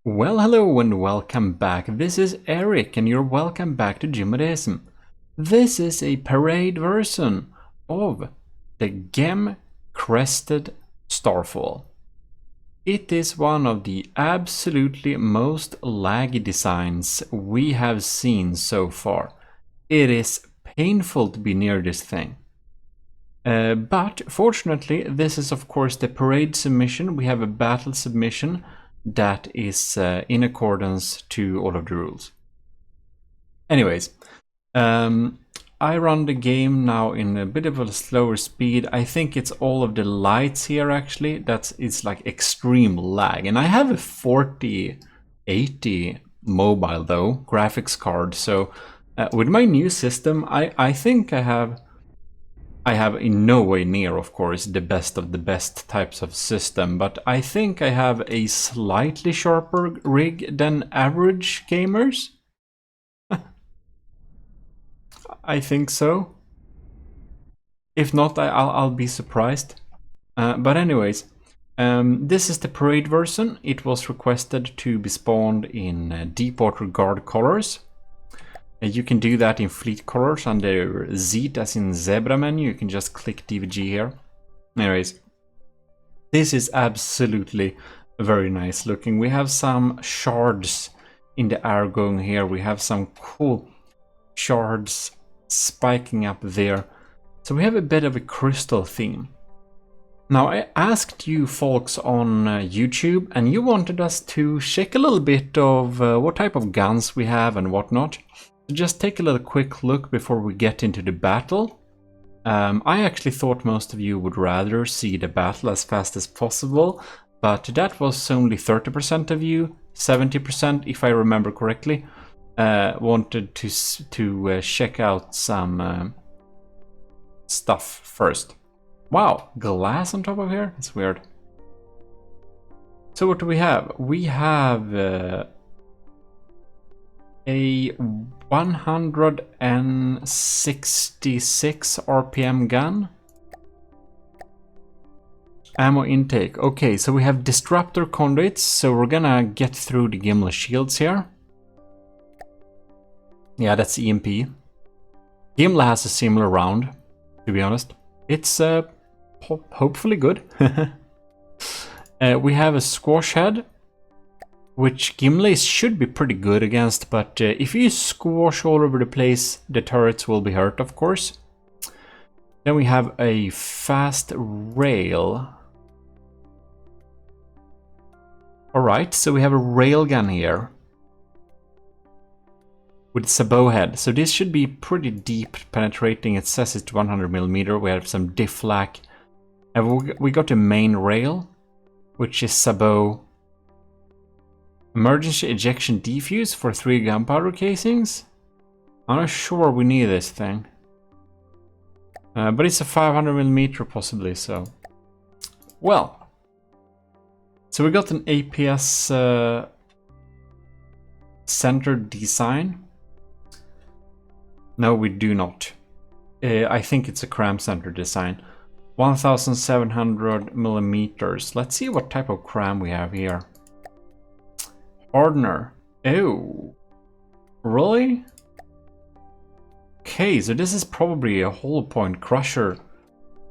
Well, hello and welcome back. This is Eric and you're welcome back to Gmodism. This is a parade version of the GEM CRESTED STARFALL. It is one of the absolutely most laggy designs we have seen so far. It is painful to be near this thing. But fortunately, this is of course the parade submission. We have a battle submission that is in accordance to all of the rules. Anyways, I run the game now in a bit of a slower speed. I think it's all of the lights here actually. It's like extreme lag. And I have a 4080 mobile though, graphics card. So with my new system, I think I have in no way near, of course, the best of the best types of system, but I think I have a slightly sharper rig than average gamers. I think so. If not, I'll be surprised. But anyways, this is the parade version. It was requested to be spawned in deepwater guard colors. You can do that in fleet colors under Z as in zebra menu. You can just click DVG here. Anyways, this is absolutely very nice looking. We have some shards in the air going here. We have some cool shards spiking up there. So we have a bit of a crystal theme. Now I asked you folks on YouTube and you wanted us to check a little bit of what type of guns we have and whatnot. So just take a little quick look before we get into the battle. I actually thought most of you would rather see the battle as fast as possible, but that was only 30% of you. 70%, if I remember correctly, wanted to check out some stuff first. Wow, glass on top of here? That's weird. So what do we have? We have a 166 RPM gun. Ammo intake. Okay, so we have disruptor conduits, so we're gonna get through the Gimle shields here. Yeah, that's EMP. Gimle has a similar round, to be honest. It's hopefully good. We have a squash head, which Gimle should be pretty good against, but if you squash all over the place, the turrets will be hurt, of course. Then we have a fast rail. Alright, so we have a railgun here with sabot head. So this should be pretty deep penetrating. It says it's 100mm. We have some diff flak. And we got a main rail, which is sabot. Emergency ejection defuse for 3 gunpowder casings. I'm not sure we need this thing. But it's a 500mm possibly, so. Well. So we got an APS centered design. No, we do not. I think it's a cram center design. 1700mm. Let's see what type of cram we have here. Hardener. Oh. Really? Okay, so this is probably a hollow point crusher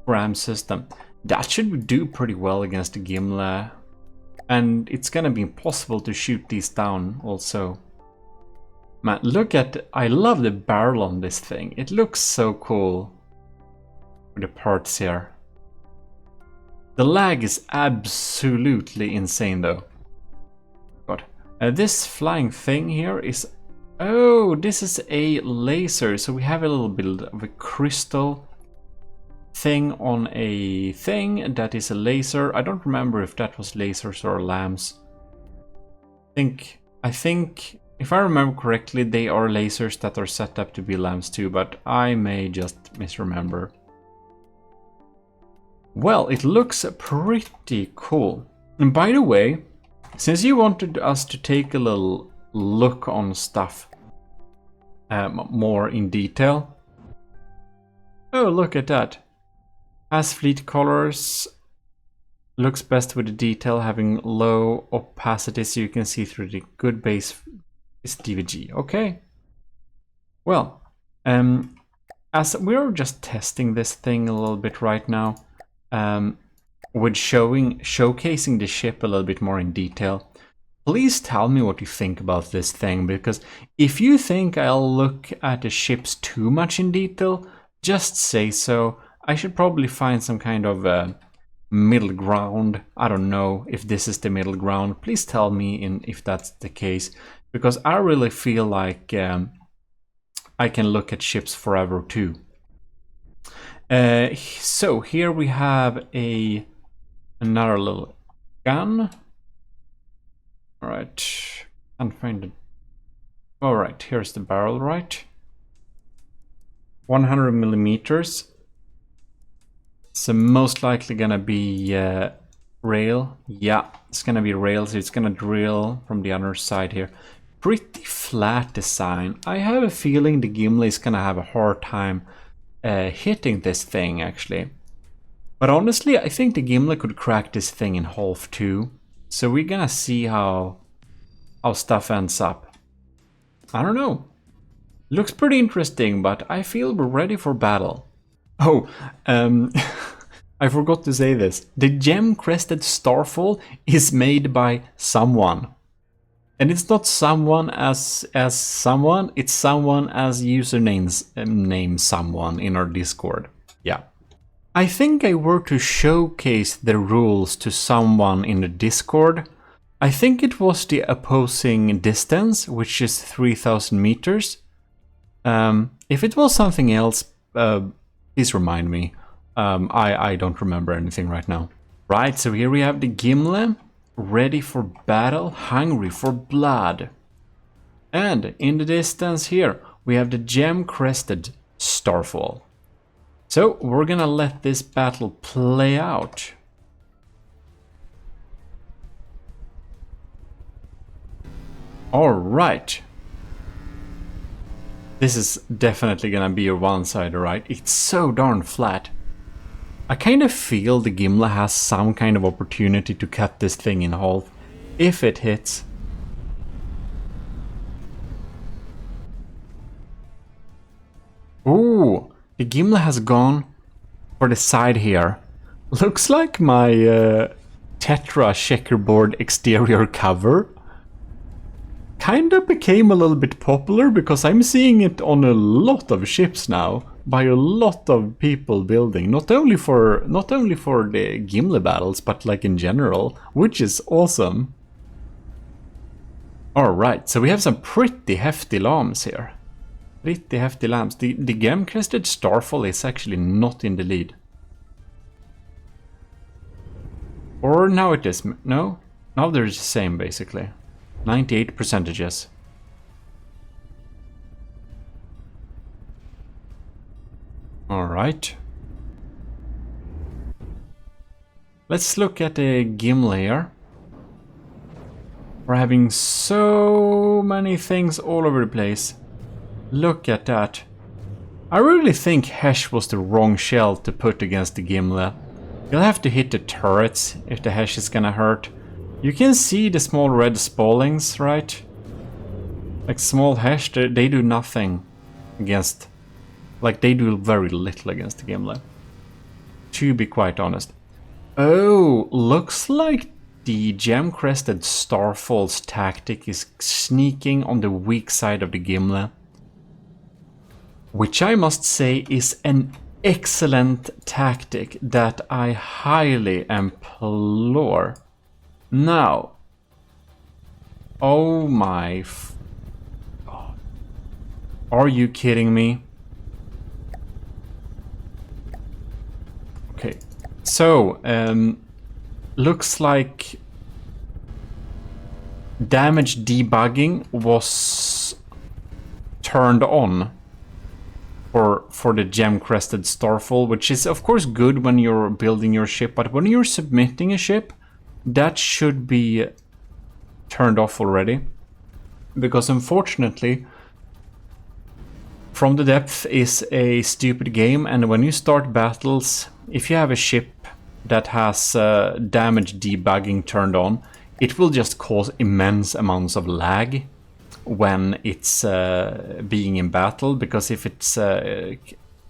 cram system. That should do pretty well against the Gimle. And it's gonna be impossible to shoot these down also. Man, look at... I love the barrel on this thing. It looks so cool. With the parts here. The lag is absolutely insane though. God. This flying thing here is... Oh, this is a laser. So we have a little bit of a crystal thing on a thing that is a laser. I don't remember if that was lasers or lamps. I think if I remember correctly, they are lasers that are set up to be lamps too, but I may just misremember. Well, it looks pretty cool. And by the way, since you wanted us to take a little look on stuff more in detail. Oh, look at that. Has fleet colors. Looks best with the detail having low opacity so you can see through the good base is DVG. Okay. Well, as we're just testing this thing a little bit right now, with showcasing the ship a little bit more in detail, please tell me what you think about this thing, because if you think I'll look at the ships too much in detail, just say so. I should probably find some kind of middle ground. I don't know if this is the middle ground. Please tell me if that's the case, because I really feel like I can look at ships forever too. So here we have another little gun. All right, can't find it. All right, here's the barrel, right? 100 millimeters. So most likely gonna be rail. Yeah, it's gonna be rail, so it's gonna drill from the other side here. Pretty flat design. I have a feeling the Gimle is gonna have a hard time hitting this thing, actually. But honestly, I think the Gimle could crack this thing in half too. So we're gonna see how stuff ends up. I don't know. Looks pretty interesting, but I feel we're ready for battle. Oh, I forgot to say this. The GEM CRESTED STARFALL is made by someone. And it's not someone as someone, it's someone as usernames name someone in our Discord. Yeah. I think I were to showcase the rules to someone in the Discord. I think it was the opposing distance, which is 3000 meters. If it was something else, please remind me. I don't remember anything right now. Right, so here we have the Gimle, ready for battle, hungry for blood. And in the distance here, we have the GEM CRESTED STARFALL. So we're gonna let this battle play out. All right. This is definitely gonna be a one-sider, right? It's so darn flat. I kind of feel the Gimle has some kind of opportunity to cut this thing in half if it hits. Ooh, the Gimle has gone for the side here. Looks like my tetra checkerboard exterior cover kinda became a little bit popular, because I'm seeing it on a lot of ships now by a lot of people building, not only for the Gimle battles, but like in general, which is awesome. All right, so we have some pretty hefty lambs here. Pretty hefty lambs. The GEM CRESTED STARFALL is actually not in the lead. Or now it is. No? Now they're the same, basically. 98%. All right. Let's look at the Gimle here. We're having so many things all over the place. Look at that. I really think Hesh was the wrong shell to put against the Gimle. You'll have to hit the turrets if the Hesh is gonna hurt. You can see the small red spallings, right? Like small Hesh, they do nothing against... Like they do very little against the Gimle. To be quite honest. Oh, looks like the GEM CRESTED STARFALL's tactic is sneaking on the weak side of the Gimle. Which I must say is an excellent tactic that I highly implore. Now, oh my God. Are you kidding me? Okay, so looks like damage debugging was turned on for the GEM CRESTED STARFALL, which is of course good when you're building your ship, but when you're submitting a ship, that should be turned off already, because unfortunately From the Depth is a stupid game, and when you start battles, if you have a ship that has damage debugging turned on, it will just cause immense amounts of lag when it's being in battle, because if it's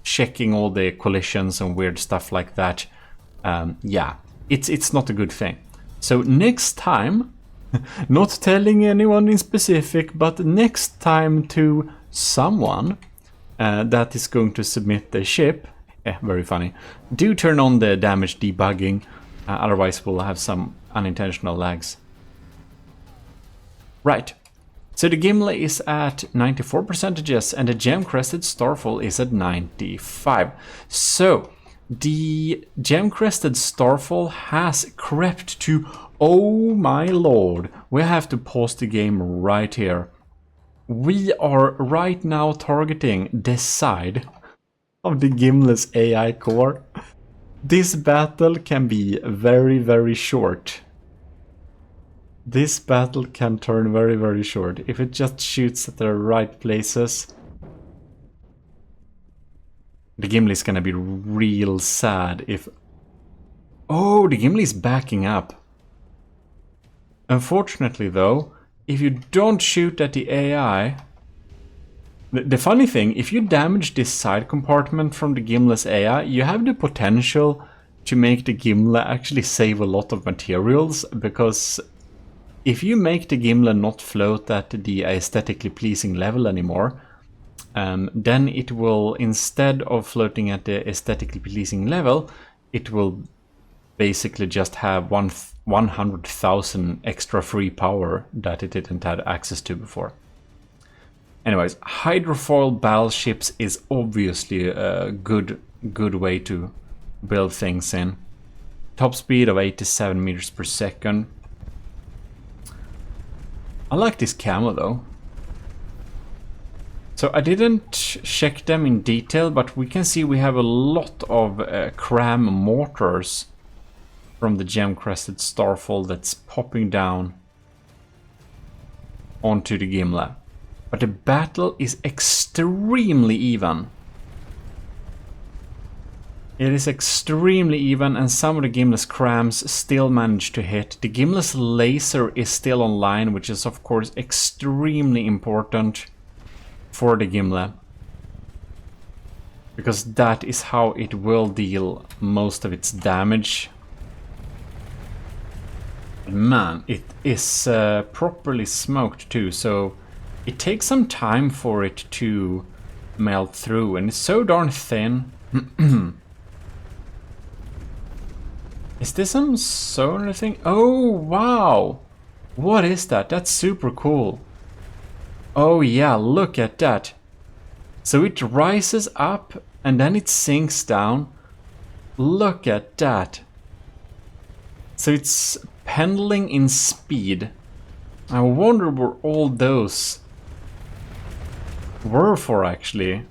checking all the collisions and weird stuff like that, yeah, it's not a good thing. So next time, not telling anyone in specific, but next time to someone that is going to submit the ship, very funny, do turn on the damage debugging, otherwise we'll have some unintentional lags. Right, so the Gimle is at 94% and the GEM CRESTED STARFALL is at 95. So the GEM CRESTED STARFALL has crept to, oh my lord, we have to pause the game right here. We are right now targeting this side of the Gimle's AI core. This battle can be very, very short. This battle can turn very, very short if it just shoots at the right places. The Gimle is gonna be real sad if... Oh, the Gimle is backing up. Unfortunately though, if you don't shoot at the AI... The funny thing, if you damage this side compartment from the Gimle's AI, you have the potential to make the Gimle actually save a lot of materials, because if you make the Gimle not float at the aesthetically pleasing level anymore, then it will, instead of floating at the aesthetically pleasing level, it will basically just have 100,000 extra free power that it didn't have access to before. Anyways, hydrofoil battleships is obviously a good way to build things in. Top speed of 87 meters per second. I like this camo though. So I didn't check them in detail, but we can see we have a lot of cram mortars from the GEM CRESTED STARFALL that's popping down onto the Gimle. But the battle is extremely even. It is extremely even, and some of the Gimle's crams still manage to hit. The Gimle's laser is still online, which is of course extremely important for the Gimle, because that is how it will deal most of its damage. But man, it is properly smoked too, so it takes some time for it to melt through, and it's so darn thin. Is this some sonar thing? Oh, wow! What is that? That's super cool. Oh yeah, look at that. So it rises up and then it sinks down. Look at that. So it's pendling in speed. I wonder what all those were for actually.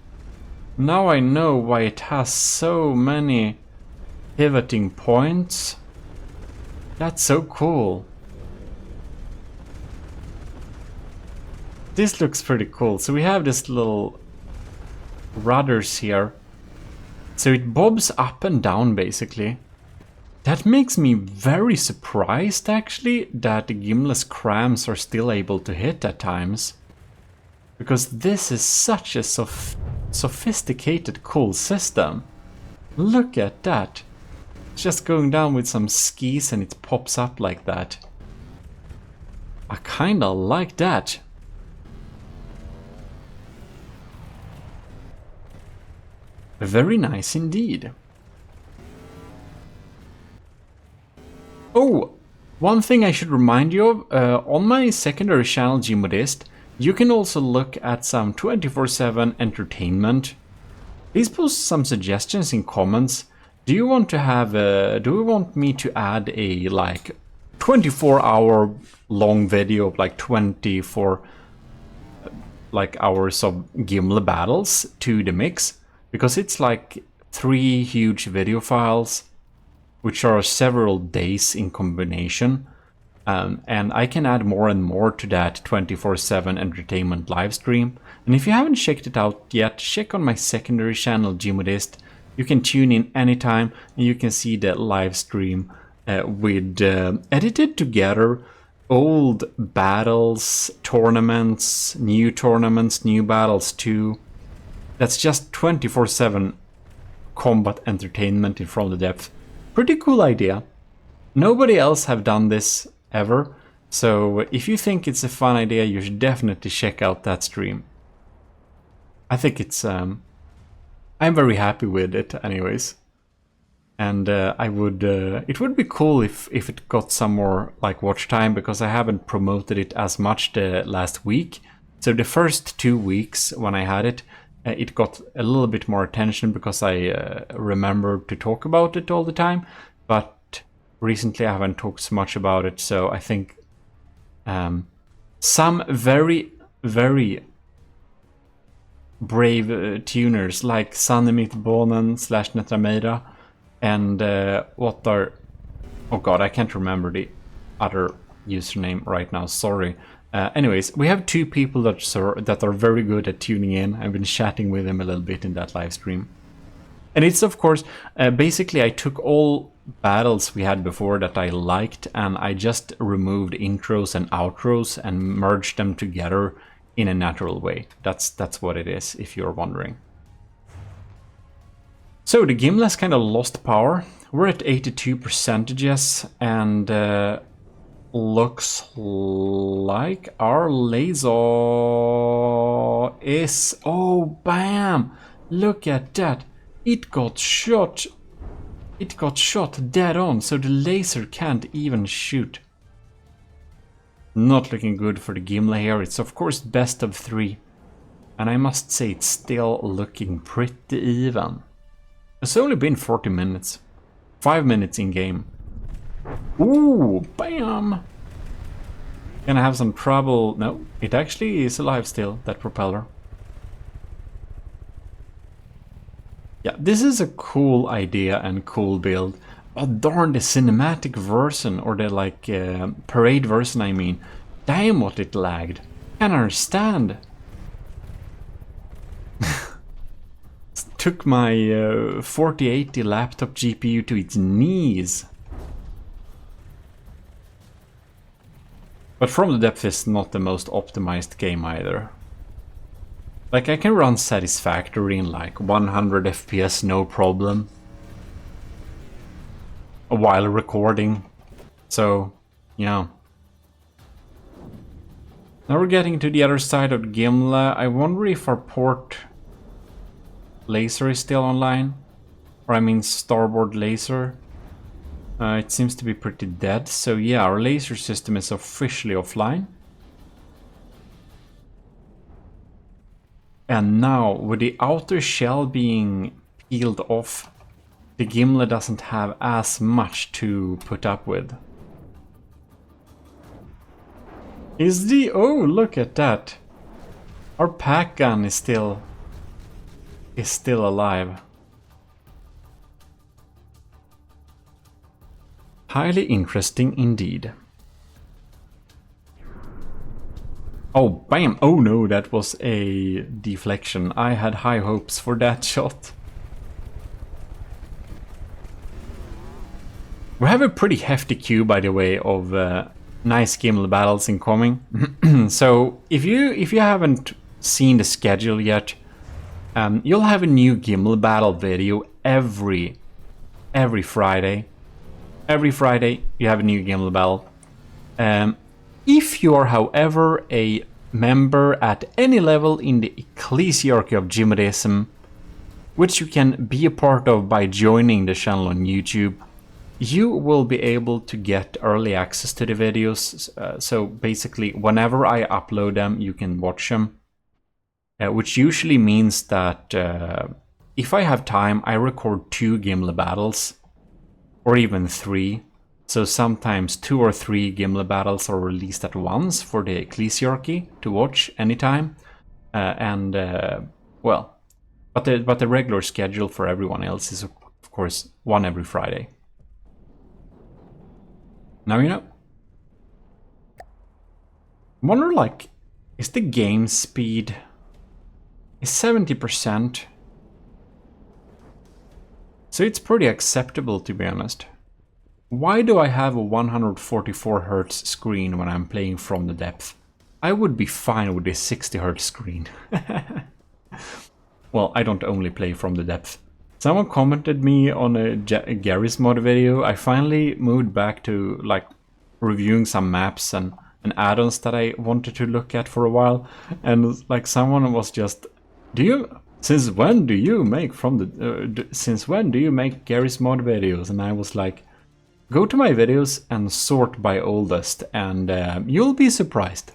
Now I know why it has so many pivoting points. That's so cool. This looks pretty cool. So we have this little rudders here. So it bobs up and down basically. That makes me very surprised actually that the Gimle's crams are still able to hit at times. Because this is such a sophisticated, cool system. Look at that. It's just going down with some skis and it pops up like that. I kinda like that. Very nice indeed. Oh, one thing I should remind you of, on my secondary channel Gmodist, you can also look at some 24/7 entertainment. Please post some suggestions in comments. Do you want to have do you want me to add a like 24-hour long video of like 24 like hours of Gimle battles to the mix? Because it's like 3 huge video files, which are several days in combination. And I can add more and more to that 24/7 entertainment live stream. And if you haven't checked it out yet, check on my secondary channel Gmodist. You can tune in anytime, and you can see the live stream with edited together old battles, tournaments, new battles too. That's just 24/7 combat entertainment in From the Depth. Pretty cool idea. Nobody else have done this ever, so if you think it's a fun idea, you should definitely check out that stream. I think it's I'm very happy with it anyways. And it would be cool if it got some more like watch time, because I haven't promoted it as much the last week. So the first 2 weeks when I had it, it got a little bit more attention because I remembered to talk about it all the time. But recently I haven't talked so much about it, so I think some very, very brave tuners like Sannemit Bonen / Netrameira and oh god, I can't remember the other username right now, sorry. Anyways, we have 2 people that are very good at tuning in. I've been chatting with them a little bit in that live stream. And it's of course, basically I took all battles we had before that I liked, and I just removed intros and outros and merged them together in a natural way. That's what it is, if you're wondering. So the Gimle's kind of lost power. We're at 82%, and looks like our laser is... Oh, bam! Look at that! It got shot. It got shot dead on, so the laser can't even shoot. Not looking good for the Gimle here. It's of course best of 3. And I must say it's still looking pretty even. It's only been 40 minutes. 5 minutes in game. Ooh, bam! Gonna have some trouble. No, it actually is alive still, that propeller. Yeah, this is a cool idea and cool build. Oh darn, the cinematic version, or the like parade version I mean. Damn what it lagged. Can't understand. Took my 4080 laptop GPU to its knees. But From the Depth is not the most optimized game either. Like, I can run Satisfactory in like 100 FPS no problem while recording. So, yeah. Now we're getting to the other side of Gimle. I wonder if our port laser is still online. Or I mean starboard laser. It seems to be pretty dead. So yeah, our laser system is officially offline. And now, with the outer shell being peeled off, the Gimle doesn't have as much to put up with. Oh, look at that! Our pack gun is still alive. Highly interesting indeed. Oh, bam! Oh no, that was a deflection. I had high hopes for that shot. We have a pretty hefty queue, by the way, of nice Gimle battles incoming. So if you haven't seen the schedule yet, you'll have a new Gimle battle video every Friday. Every Friday you have a new Gimle battle. If you are, however, a member at any level in the ecclesiarchy of Gmodism, which you can be a part of by joining the channel on YouTube, you will be able to get early access to the videos. So basically, whenever I upload them, you can watch them. Which usually means that if I have time, I record 2 Gimle battles, or even 3. So sometimes 2 or 3 Gimle battles are released at once for the ecclesiarchy to watch anytime. Well, but the regular schedule for everyone else is of course 1 every Friday. Now you know. I wonder, like, is the game speed is 70%? So it's pretty acceptable, to be honest. Why do I have a 144 Hz screen when I'm playing from the depth? I would be fine with this 60 Hz screen. Well, I don't only play from the depth. Someone commented me on a Garry's Mod video. I finally moved back to like reviewing some maps and add-ons that I wanted to look at for a while, and like someone was just, since when do you make Garry's Mod videos? And I was like, go to my videos and sort by oldest, and you'll be surprised.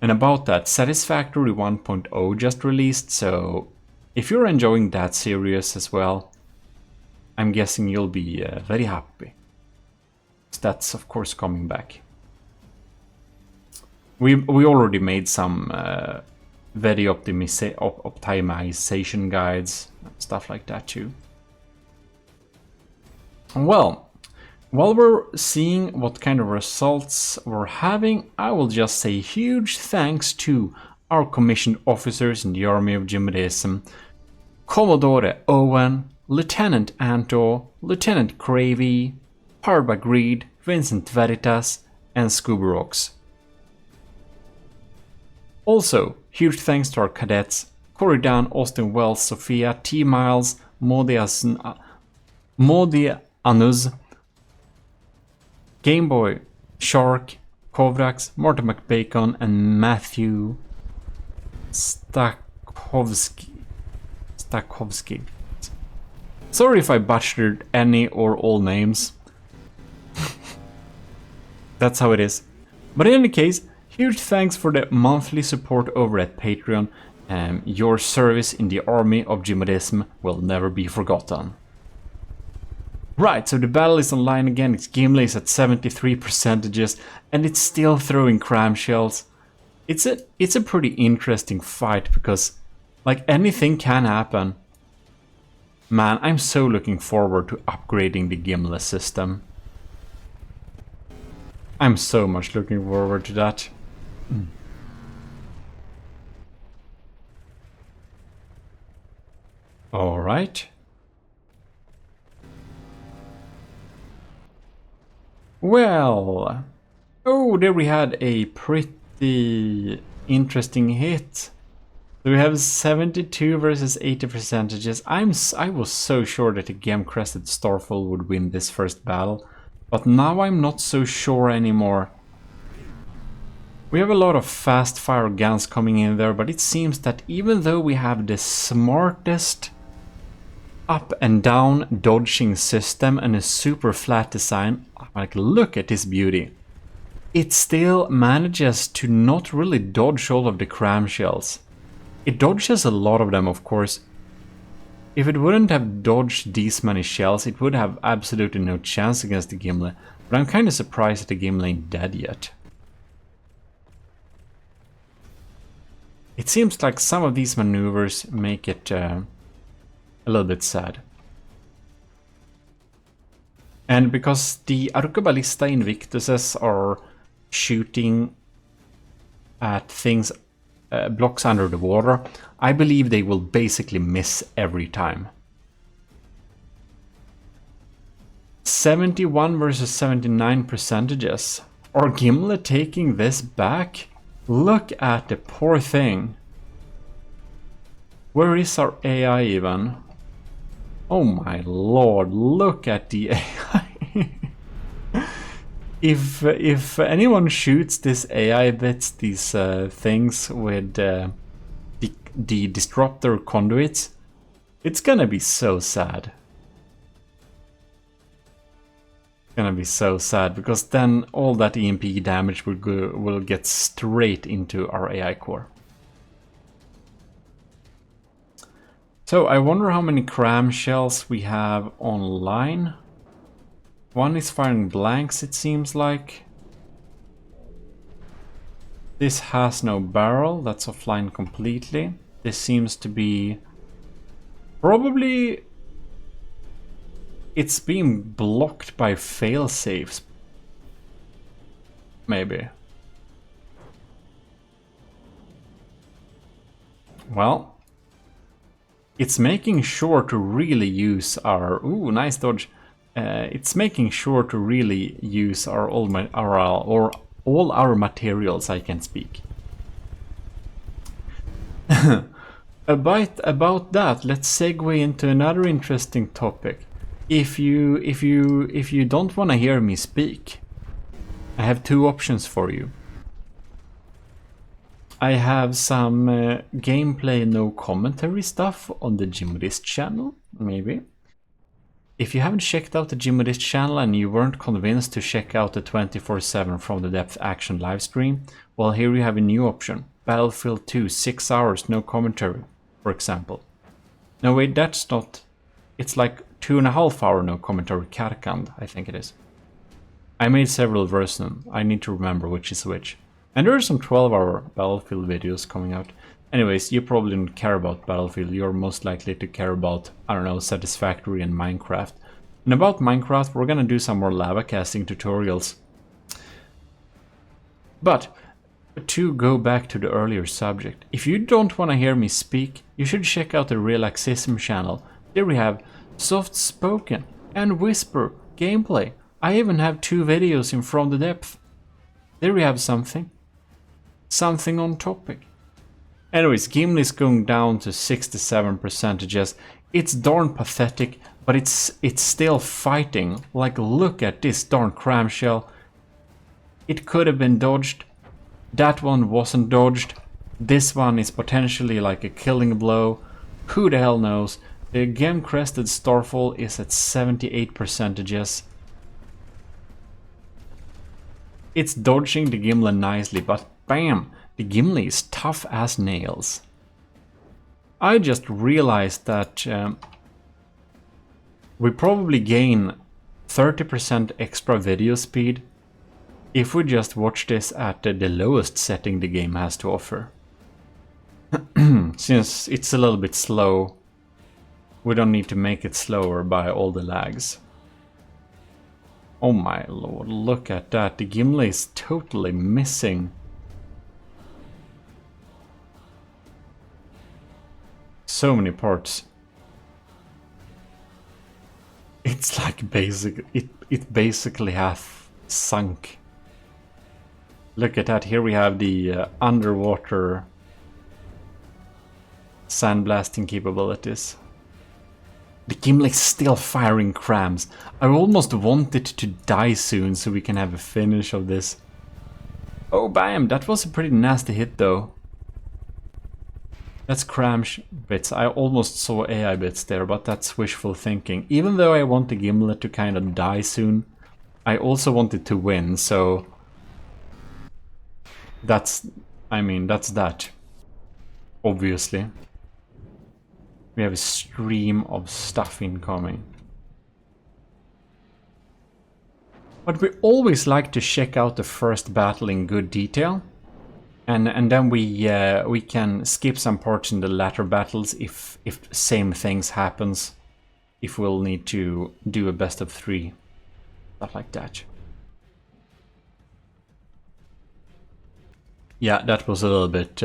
And about that, Satisfactory 1.0 just released, so if you're enjoying that series as well, I'm guessing you'll be very happy. So that's of course coming back. We already made some video optimization guides, stuff like that too. Well, while we're seeing what kind of results we're having, I will just say huge thanks to our commissioned officers in the army of Gmodism: Commodore Owen, Lieutenant Anto, Lieutenant Cravey, Hardback Reed, Vincent Veritas, and Scooberox. Also, huge thanks to our cadets: Corey Dan, Austin Wells, Sophia, T. Miles, Modianus, Gameboy, Shark, Kovrax, Martin McBacon, and Matthew Stakowski. Sorry if I butchered any or all names. That's how it is. But in any case, huge thanks for the monthly support over at Patreon. Your service in the army of Gmodism will never be forgotten. Right, so the battle is online again. It's Gimle is at 73%, and it's still throwing cram shells. It's a pretty interesting fight because, like, anything can happen. Man, I'm so looking forward to upgrading the Gimle system. I'm so much looking forward to that. All right. Well, oh, there we had a pretty interesting hit. So we have 72 versus 80%. I was so sure that the GEM CRESTED STARFALL would win this first battle, but now I'm not so sure anymore. We have a lot of fast fire guns coming in there, but it seems that even though we have the smartest up and down dodging system and a super flat design, like, look at this beauty, it still manages to not really dodge all of the cram shells. It dodges a lot of them, of course. If it wouldn't have dodged these many shells, it would have absolutely no chance against the Gimle, but I'm kind of surprised that the Gimle ain't dead yet. It seems like some of these maneuvers make it a little bit sad. And because the Arcoballista Invictuses are shooting at things, blocks under the water, I believe they will basically miss every time. 71 versus 79%. Are Gimle taking this back? Look at the poor thing. Where is our AI even? Oh my lord, look at the AI. If anyone shoots this AI bits, these things with the disruptor conduits, it's gonna be so sad. It's gonna be so sad, because then all that EMP damage will get straight into our AI core. So I wonder how many cram shells we have online. One is firing blanks, it seems like. This has no barrel, that's offline completely. This seems to be probably, it's being blocked by fail-safes. Maybe. Well, it's making sure to really use our... Ooh, nice dodge. It's making sure to really use all our materials, I can speak. About that, let's segue into another interesting topic. If you don't want to hear me speak, I have two options for you. I have some gameplay no commentary stuff on the Gmodism channel, maybe. If you haven't checked out the Gmodism channel and you weren't convinced to check out the 24/7 From the Depth action livestream, well, here you have a new option. Battlefield 2, 6 hours, no commentary, for example. No, wait, that's not... It's like 2.5 hour no commentary, Karkand, I think it is. I made several versions, I need to remember which is which. And there are some 12-hour Battlefield videos coming out. Anyways, you probably don't care about Battlefield, you're most likely to care about, I don't know, Satisfactory and Minecraft. And about Minecraft, we're gonna do some more lava casting tutorials. But, to go back to the earlier subject, if you don't want to hear me speak, you should check out the Relaxism channel. There we have soft spoken and whisper gameplay. I even have 2 videos in From the Depth. There we have something. Something on topic. Anyways, Gimle is going down to 67%. It's darn pathetic, but it's still fighting. Like, look at this darn cramshell. It could have been dodged. That one wasn't dodged. This one is potentially like a killing blow. Who the hell knows? The GEM CRESTED STARFALL is at 78%. It's dodging the Gimle nicely, but bam! The Gimle is tough as nails. I just realized that we probably gain 30% extra video speed if we just watch this at the lowest setting the game has to offer. Since it's a little bit slow, we don't need to make it slower by all the lags. Oh my lord, look at that. The Gimle is totally missing. So many parts. It's like it basically has sunk. Look at that, here we have the underwater sandblasting capabilities. The Gimle is still firing crams. I almost want it to die soon so we can have a finish of this. Oh bam, that was a pretty nasty hit though. That's cram bits. I almost saw AI bits there, but that's wishful thinking. Even though I want the Gimle to kind of die soon, I also want it to win, so... that's that. Obviously. We have a stream of stuff incoming. But we always like to check out the first battle in good detail. And then we can skip some parts in the latter battles if same things happens. If we'll need to do a best of 3. Stuff like that. Yeah, that was a little bit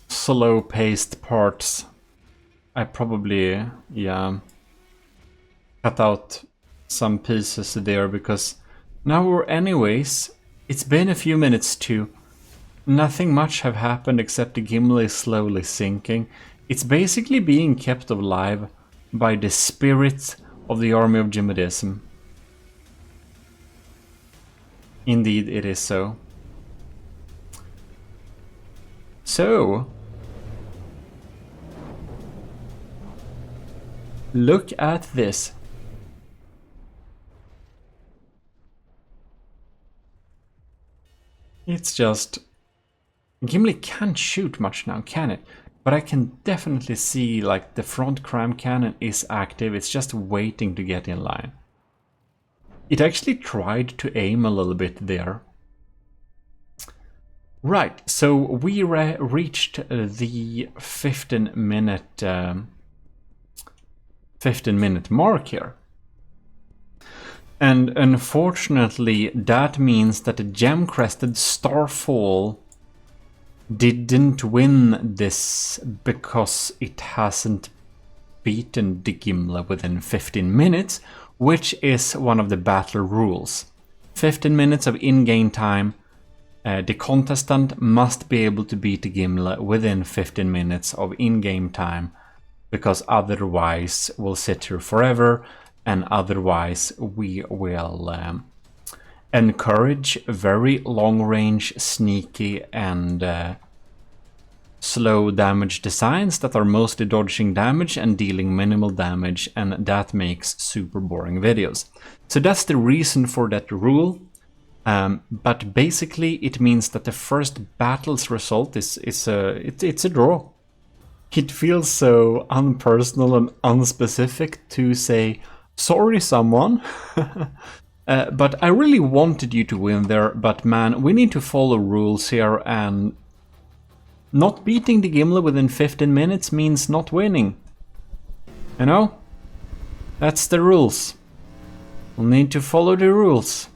slow-paced parts. I probably, yeah, cut out some pieces there because now we're anyways, it's been a few minutes too. Nothing much have happened except the Gimle is slowly sinking. It's basically being kept alive by the spirit of the army of Gmodism. Indeed, it is so. So, look at this. It's just... Gimle can't shoot much now, can it? But I can definitely see, like, the front cram cannon is active. It's just waiting to get in line. It actually tried to aim a little bit there. Right, so we reached the 15-minute mark here. And unfortunately, that means that the GEM CRESTED STARFALL didn't win this because it hasn't beaten the Gimle within 15 minutes, which is one of the battle rules. 15 minutes of in-game time. The contestant must be able to beat the Gimle within 15 minutes of in-game time, because otherwise we'll sit here forever, and otherwise we will encourage very long-range, sneaky, and slow damage designs that are mostly dodging damage and dealing minimal damage, and that makes super boring videos. So that's the reason for that rule. But basically it means that the first battle's result is it's a draw. It feels so unpersonal and unspecific to say, sorry someone, but I really wanted you to win there, but man, we need to follow rules here, and not beating the Gimle within 15 minutes means not winning. You know? That's the rules. We'll need to follow the rules.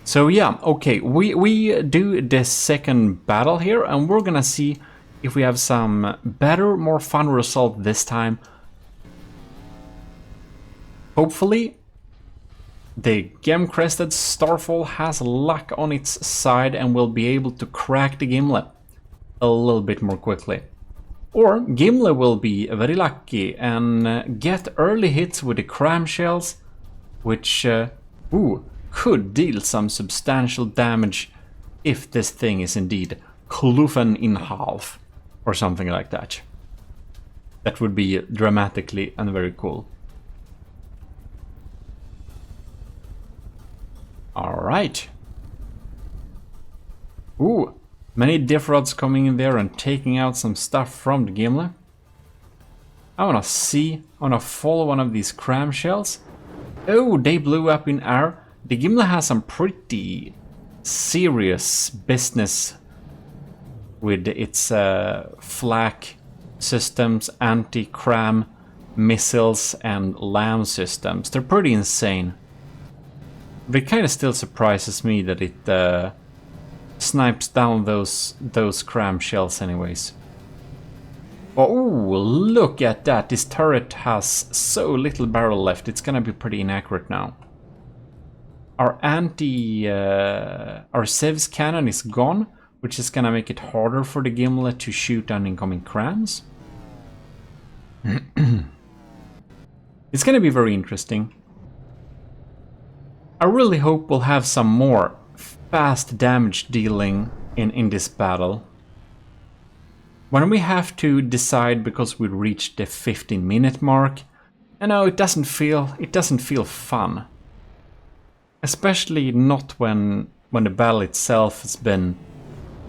So yeah, okay, we do this second battle here, and we're gonna see if we have some better, more fun result this time. Hopefully, the GEM CRESTED STARFALL has luck on its side and will be able to crack the Gimle a little bit more quickly. Or Gimle will be very lucky and get early hits with the cram shells, which could deal some substantial damage if this thing is indeed cloven in half or something like that. That would be dramatically and very cool. Alright. Ooh, many diff rods coming in there and taking out some stuff from the Gimle. I wanna follow one of these cram shells. Oh, they blew up in air. The Gimle has some pretty serious business with its flak systems, anti-cram missiles, and LAM systems. They're pretty insane. But it kind of still surprises me that it snipes down those cram shells anyways. Oh, look at that. This turret has so little barrel left. It's gonna be pretty inaccurate now. Our Civ's cannon is gone, which is gonna make it harder for the Gimle to shoot down incoming crams. It's gonna be very interesting. I really hope we'll have some more fast damage dealing in this battle. When we have to decide because we reached the 15-minute mark, you know, it doesn't feel fun. Especially not when the battle itself has been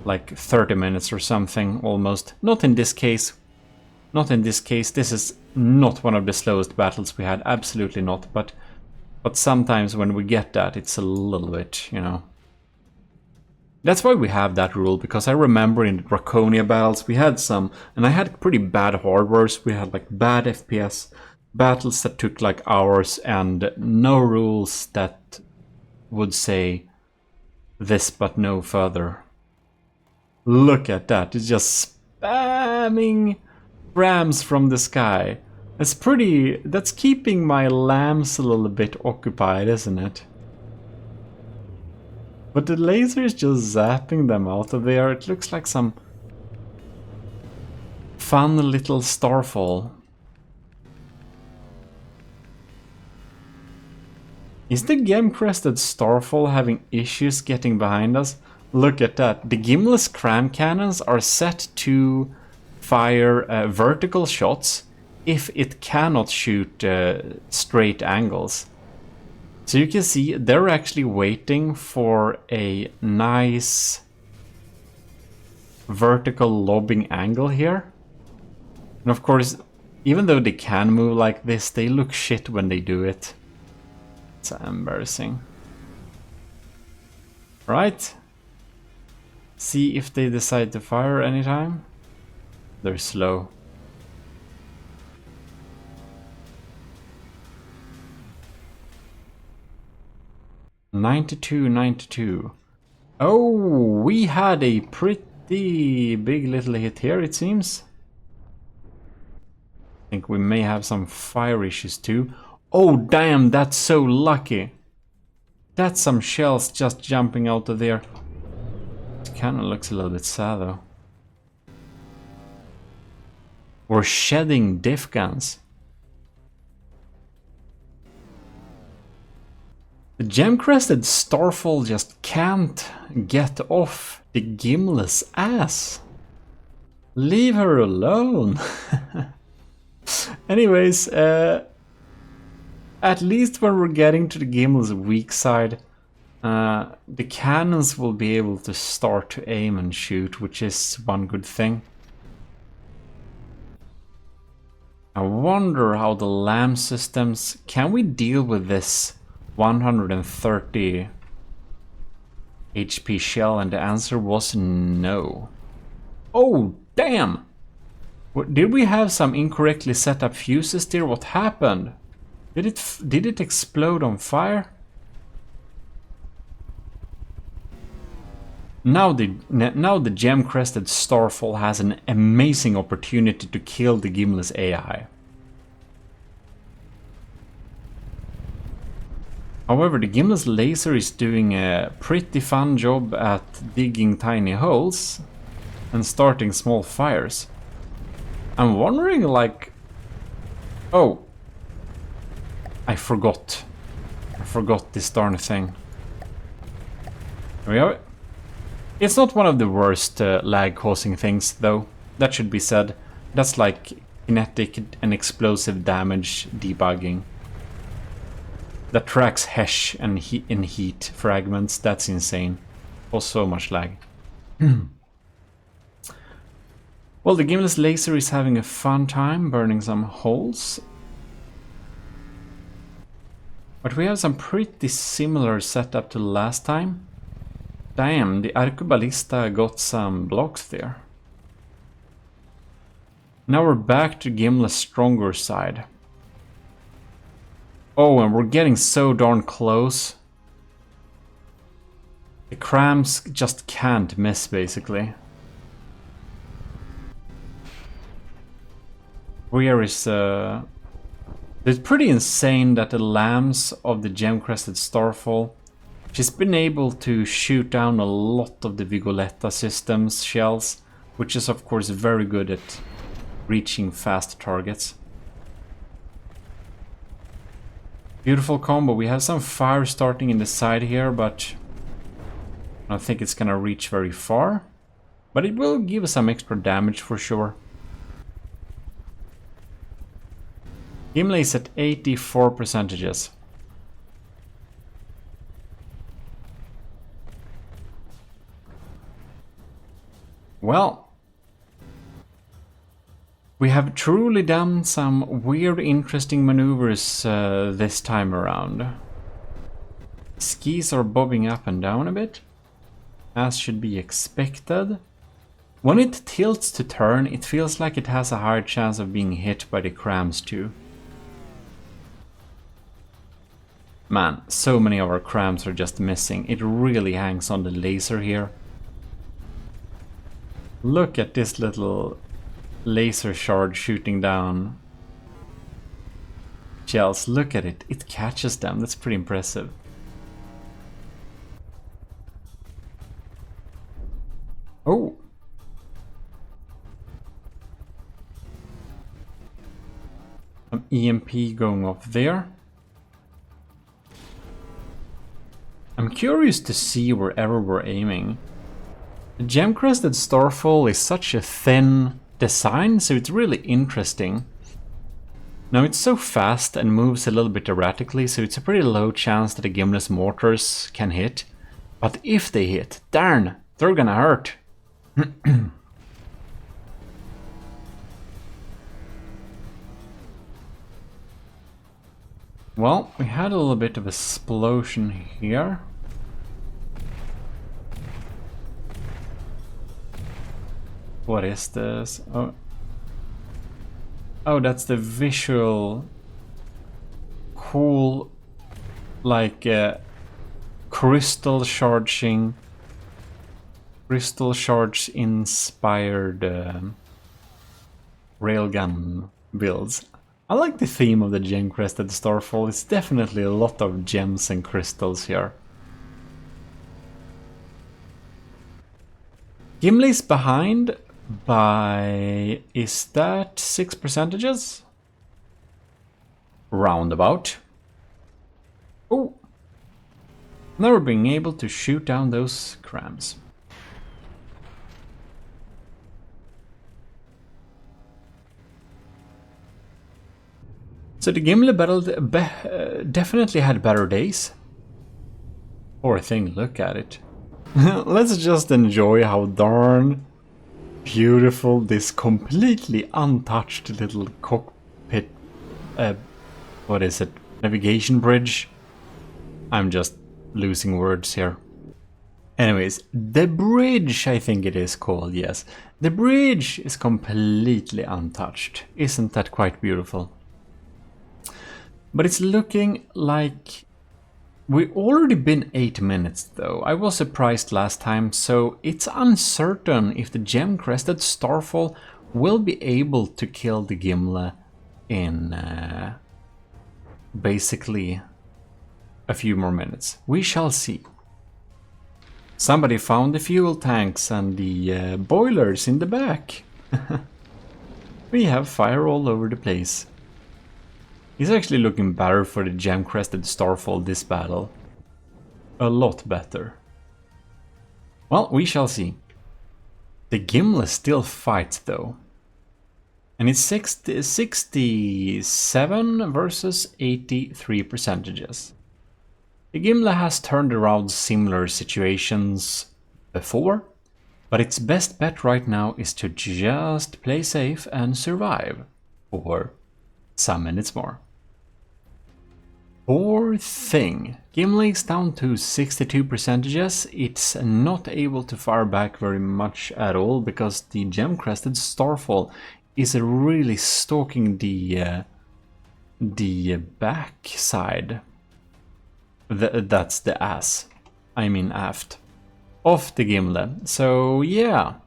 like 30 minutes or something almost. Not in this case. Not in this case. This is not one of the slowest battles we had. Absolutely not. But sometimes when we get that, it's a little bit, you know. That's why we have that rule, because I remember in the Draconia battles we had some, and I had pretty bad hardwares. We had like bad FPS battles that took like hours, and no rules that would say this but no further. Look at that, it's just spamming rams from the sky. That's keeping my lambs a little bit occupied, isn't it? But the laser is just zapping them out of there. It looks like some fun little starfall. Is the GEM CRESTED STARFALL having issues getting behind us? Look at that. The Gimle's cram cannons are set to fire vertical shots if it cannot shoot straight angles. So you can see they're actually waiting for a nice vertical lobbing angle here. And of course, even though they can move like this, they look shit when they do it. It's embarrassing. Right. See if they decide to fire anytime. They're slow. $92. Oh, we had a pretty big little hit here, it seems. I think we may have some fire issues too. Oh, damn, that's so lucky. That's some shells just jumping out of there. It kind of looks a little bit sad though. We're shedding diff guns. The GEM CRESTED STARFALL just can't get off the Gimle's ass. Leave her alone. Anyways, at least when we're getting to the Gimle's weak side, the cannons will be able to start to aim and shoot, which is one good thing. I wonder how the LAM systems... Can we deal with this 130 HP shell? And the answer was no. Oh, damn! Did we have some incorrectly set up fuses there? What happened? Did it explode on fire? Now the GEM CRESTED STARFALL has an amazing opportunity to kill the Gimle's AI. However, the Gimle's laser is doing a pretty fun job at digging tiny holes and starting small fires. I'm wondering, like... Oh. I forgot this darn thing. There we have it. It's not one of the worst lag-causing things, though. That should be said. That's like kinetic and explosive damage debugging. That tracks HESH and heat fragments. That's insane. Oh, so much lag. Well, the Gimle's laser is having a fun time burning some holes. But we have some pretty similar setup to last time. Damn, the Arcuballista got some blocks there. Now we're back to Gimle's stronger side. Oh, and we're getting so darn close. The crams just can't miss, basically. Where is... It's pretty insane that the lambs of the GEM CRESTED STARFALL, she's been able to shoot down a lot of the Vigoletta systems shells, which is of course very good at reaching fast targets. Beautiful combo. We have some fire starting in the side here, but I don't think it's gonna reach very far. But it will give us some extra damage for sure. Gimle is at 84%. Well, we have truly done some weird, interesting maneuvers this time around. Skis are bobbing up and down a bit, as should be expected. When it tilts to turn, it feels like it has a higher chance of being hit by the crams too. Man, so many of our crams are just missing. It really hangs on the laser here. Look at this little laser shard shooting down shells. Look at it. It catches them. That's pretty impressive. Oh. Some EMP going off there. I'm curious to see wherever we're aiming. The GEM CRESTED STARFALL is such a thin design, so it's really interesting. Now it's so fast and moves a little bit erratically, so it's a pretty low chance that the Gimle's mortars can hit. But if they hit, darn, they're gonna hurt. Well, we had a little bit of explosion here. What is this? Oh, that's the visual cool, like crystal charging crystal shards inspired railgun builds. I like the theme of the Gem Crested Starfall. It's definitely a lot of gems and crystals here. Gimle's behind by... is that 6 percentages? Roundabout. Oh! Never being able to shoot down those crams. So the Gimle battle definitely had better days. Poor thing, look at it. Let's just enjoy how darn beautiful this completely untouched little cockpit, what is it, navigation bridge? I'm just losing words here. Anyways, the bridge, I think it is called, yes. The bridge is completely untouched. Isn't that quite beautiful? But it's looking like... We've already been 8 minutes though. I was surprised last time, so it's uncertain if the Gem Crested Starfall will be able to kill the Gimle in basically a few more minutes. We shall see. Somebody found the fuel tanks and the boilers in the back. We have fire all over the place. It's actually looking better for the Gem Crested Starfall this battle. A lot better. Well, we shall see. The Gimle still fights though. And it's 67 versus 83 percentages. The Gimle has turned around similar situations before, but its best bet right now is to just play safe and survive for some minutes more. Poor thing. Gimle is down to 62 percentages. It's not able to fire back very much at all because the Gem Crested Starfall is really stalking the back side. That's the ass. I mean aft. Of the Gimle. So yeah.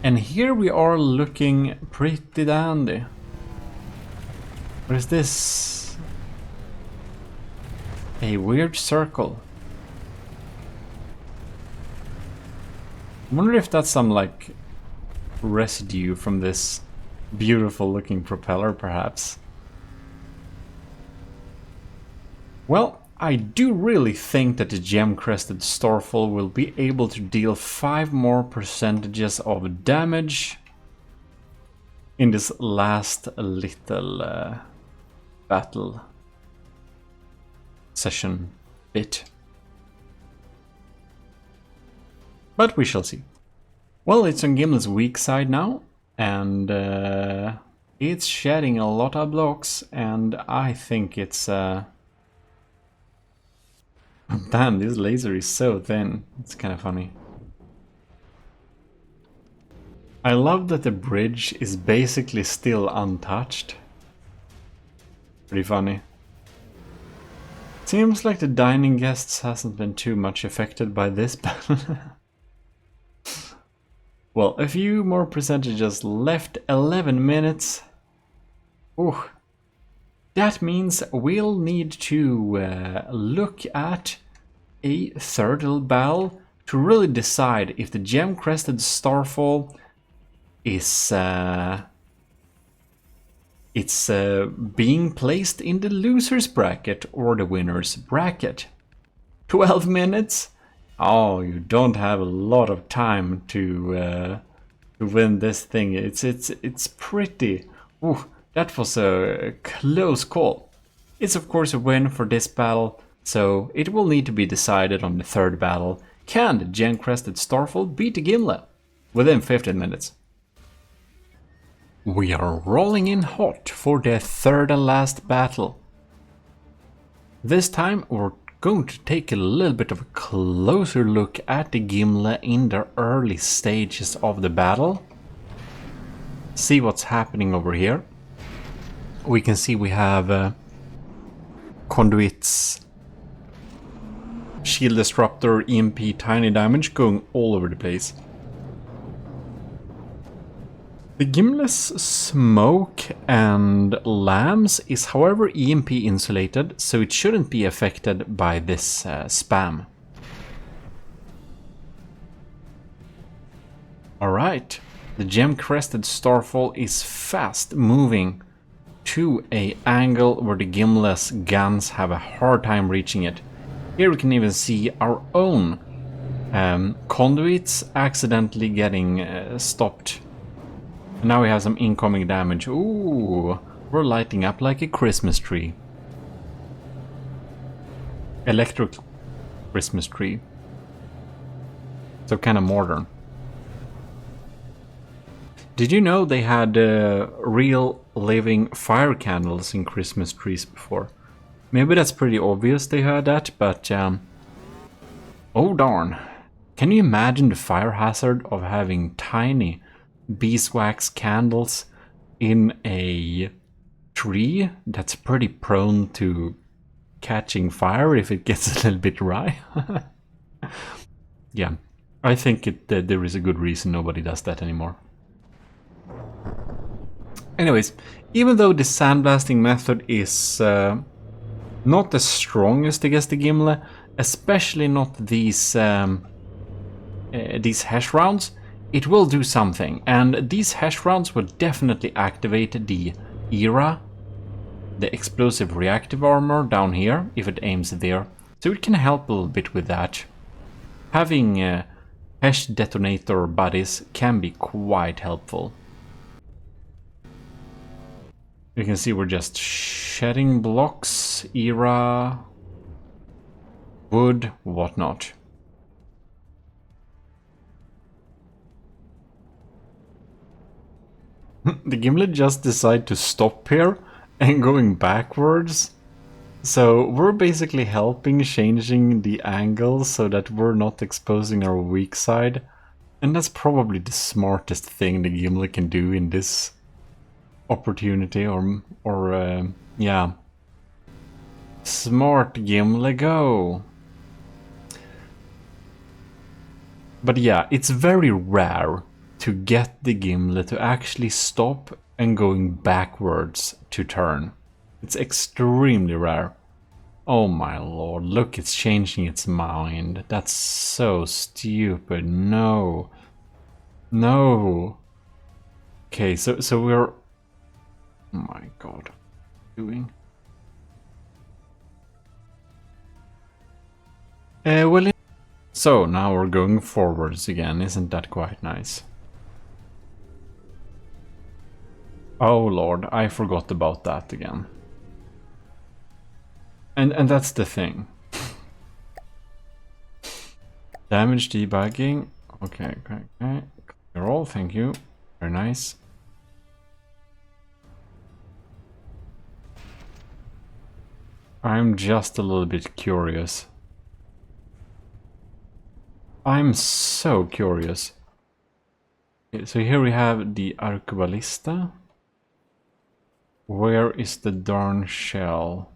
And here we are looking pretty dandy. What is this? A weird circle. I wonder if that's some like residue from this beautiful looking propeller perhaps. Well, I do really think that the Gem Crested Starfall will be able to deal 5 more percentages of damage in this last little battle session bit. But we shall see. Well, it's on Gimle's weak side now, and it's shedding a lot of blocks, and I think it's... Damn, this laser is so thin. It's kind of funny. I love that the bridge is basically still untouched. Pretty funny. Seems like the dining guests hasn't been too much affected by this battle. Well, a few more percentages left, 11 minutes. Ooh. That means we'll need to look at a third battle to really decide if the Gem Crested Starfall is being placed in the loser's bracket or the winner's bracket. 12 minutes? Oh, you don't have a lot of time to win this thing. It's pretty... Ooh, that was a close call. It's of course a win for this battle, so it will need to be decided on the third battle. Can the Gem Crested Starfall beat the Gimle within 15 minutes? We are rolling in hot for the third and last battle. This time we're going to take a little bit of a closer look at the Gimle in the early stages of the battle. See what's happening over here. We can see we have conduits shield disruptor, EMP, tiny damage going all over the place. The Gimle's smoke and lamps is however EMP insulated, so it shouldn't be affected by this spam. Alright, the GEM CRESTED STARFALL is fast moving to an angle where the Gimle's guns have a hard time reaching it. Here we can even see our own conduits accidentally getting stopped. And now we have some incoming damage. Ooh, we're lighting up like a Christmas tree. Electric Christmas tree. So kind of modern. Did you know they had real living fire candles in Christmas trees before? Maybe that's pretty obvious they had that, but oh darn. Can you imagine the fire hazard of having tiny beeswax candles in a tree that's pretty prone to catching fire if it gets a little bit dry? Yeah, I think there is a good reason nobody does that anymore. Anyways, even though the sandblasting method is not the strongest against the Gimle, especially not these hash rounds, it will do something, and these hash rounds will definitely activate the ERA, the explosive reactive armor down here, if it aims there, so it can help a little bit with that. Having hash detonator buddies can be quite helpful. You can see we're just shedding blocks, ERA, wood, whatnot. The Gimle just decide to stop here and going backwards. So we're basically helping changing the angle so that we're not exposing our weak side. And that's probably the smartest thing the Gimle can do in this opportunity, or yeah. Smart Gimle, go! But yeah, it's very rare to get the Gimle to actually stop and going backwards to turn. It's extremely rare. Oh my lord, look, it's changing its mind. That's so stupid. No. No. Okay, so we're... Oh my god. What are you doing? Well, so now we're going forwards again. Isn't that quite nice? Oh lord, I forgot about that again. And that's the thing. Damage debugging. Okay. Clear all, thank you. Very nice. I'm just a little bit curious. I'm so curious. Okay, so here we have the arquebalista. Where is the darn shell?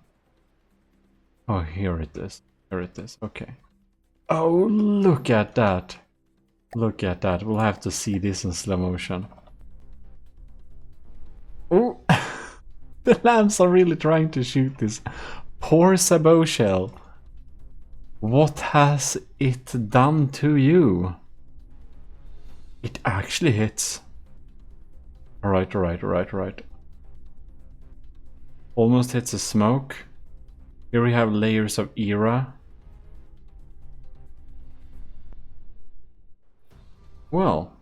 Oh, here it is. Here it is. Okay. Oh, look at that. Look at that. We'll have to see this in slow motion. Oh, the lambs are really trying to shoot this poor sabot shell. What has it done to you? It actually hits. Alright. Almost hits a smoke. Here we have layers of ERA. Well,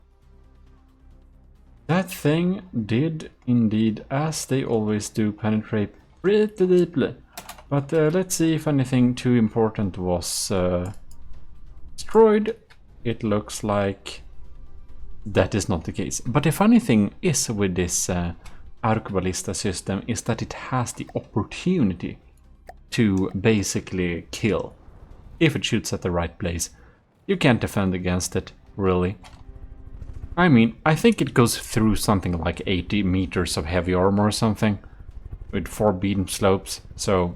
that thing did indeed, as they always do, penetrate pretty deeply. But let's see if anything too important was destroyed. It looks like that is not the case. But the funny thing is with this arquebalista system is that it has the opportunity to basically kill if it shoots at the right place. You can't defend against it, really. I mean, I think it goes through something like 80 meters of heavy armor or something with 4 beam slopes, so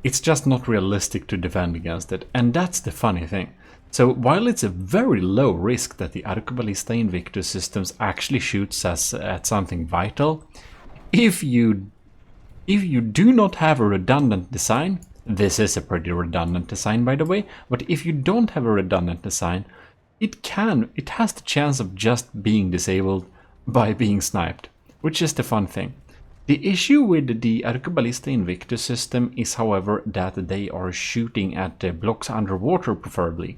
It's just not realistic to defend against it, and that's the funny thing. So while it's a very low risk that the Arcoballista Invictus systems actually shoots us at something vital, if you do not have a redundant design, this is a pretty redundant design by the way, but if you don't have a redundant design, it has the chance of just being disabled by being sniped, which is the fun thing. The issue with the Arcoballista Invictus system is, however, that they are shooting at blocks underwater preferably.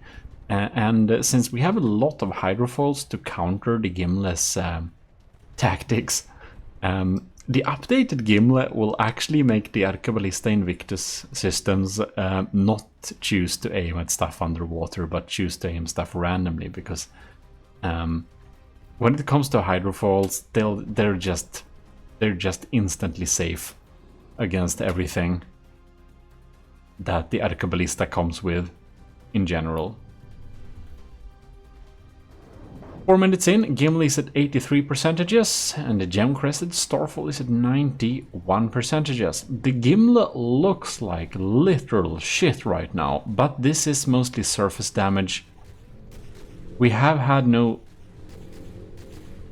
And since we have a lot of hydrofoils to counter the Gimle's tactics, the updated Gimle will actually make the Arcoballista Invictus systems not choose to aim at stuff underwater, but choose to aim stuff randomly, because when it comes to hydrofoils, they're just instantly safe against everything that the Arcoballista comes with in general. 4 minutes in, Gimle is at 83%, and the GEM CRESTED STARFALL is at 91%. The Gimle looks like literal shit right now, but this is mostly surface damage. We have had no...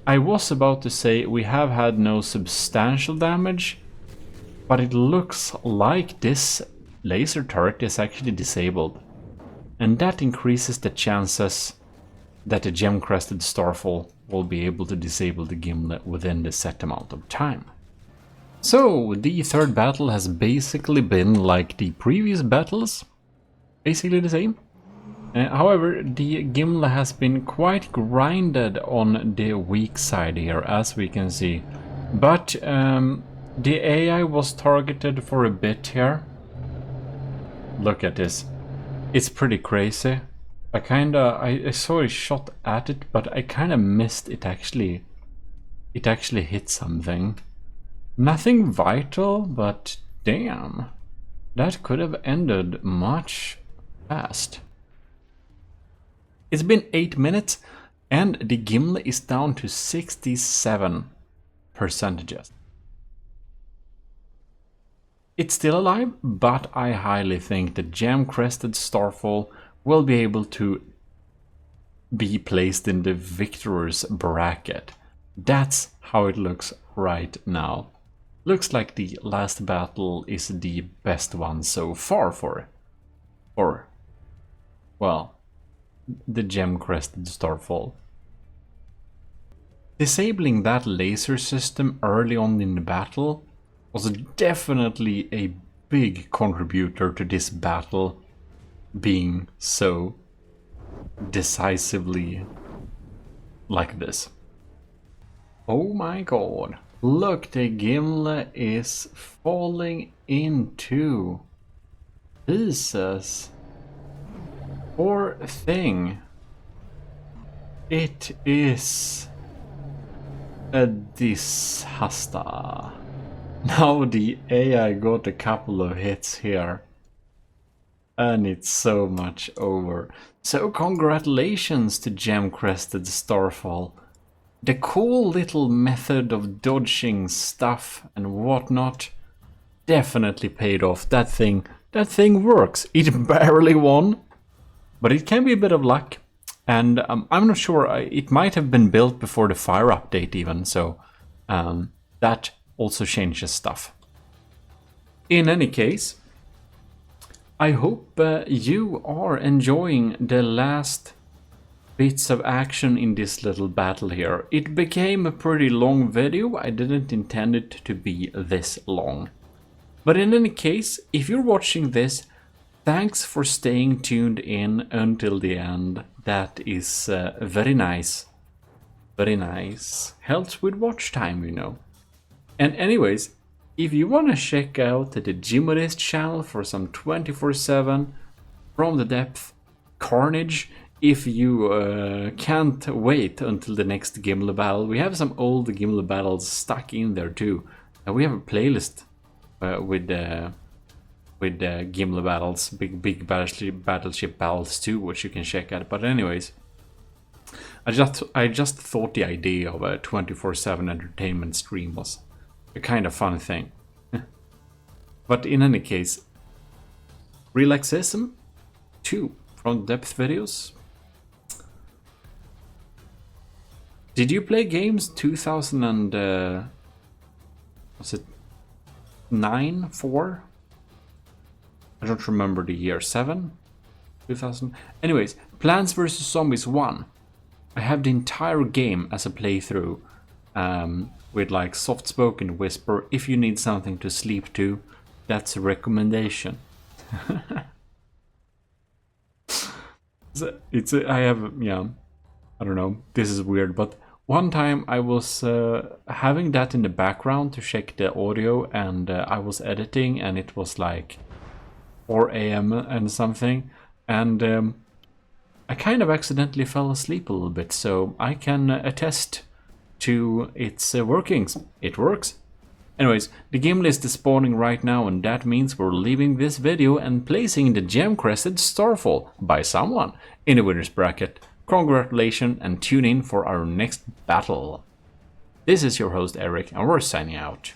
I was about to say we have had no substantial damage, but it looks like this laser turret is actually disabled. And that increases the chances that the GEM CRESTED STARFALL will be able to disable the Gimle within the set amount of time. So, the third battle has basically been like the previous battles, basically the same. However, the Gimle has been quite grinded on the weak side here, as we can see. But the AI was targeted for a bit here. Look at this. It's pretty crazy. I saw a shot at it, but I kinda missed it actually. It actually hit something. Nothing vital, but damn. That could have ended much fast. It's been 8 minutes, and the Gimle is down to 67%. It's still alive, but I highly think the GEM CRESTED STARFALL will be able to be placed in the victor's bracket. That's how it looks right now. Looks like the last battle is the best one so far for well, the GEM CRESTED STARFALL. Disabling that laser system early on in the battle was definitely a big contributor to this battle being so decisively like this. Oh my god. Look, the Gimle is falling into pieces. Poor thing. It is a disaster. Now the AI got a couple of hits here. And it's so much over. So congratulations to GEM CRESTED STARFALL. The cool little method of dodging stuff and whatnot definitely paid off. That thing works. It barely won, but it can be a bit of luck. And I'm not sure, it might have been built before the fire update even, so that also changes stuff. In any case, I hope you are enjoying the last bits of action in this little battle here. It became a pretty long video. I didn't intend it to be this long. But in any case, if you're watching this, thanks for staying tuned in until the end. That is very nice. Very nice. Helps with watch time, you know. And anyways, if you want to check out the Gmodism channel for some 24/7 from the depth carnage, if you can't wait until the next Gimle battle, we have some old Gimle battles stuck in there too. And we have a playlist with Gimle battles, big battleship battles too, which you can check out. But anyways, I just thought the idea of a 24/7 entertainment stream was a kind of fun thing. But in any case, Relaxism 2 from Depth Videos. Did you play games 2000 and was it 9, 4? I don't remember the year. 7? 2000? Anyways, Plants vs. Zombies 1. I have the entire game as a playthrough with like soft-spoken whisper. If you need something to sleep to, that's a recommendation. I have, yeah, I don't know, this is weird, but one time I was having that in the background to check the audio, and I was editing, and it was like 4 a.m. and something, and I kind of accidentally fell asleep a little bit, so I can attest to its workings. It works. Anyways, the Gimle is despawning right now, and that means we're leaving this video and placing the GEM CRESTED STARFALL by someone in the winner's bracket. Congratulations, and tune in for our next battle. This is your host Eric, and we're signing out.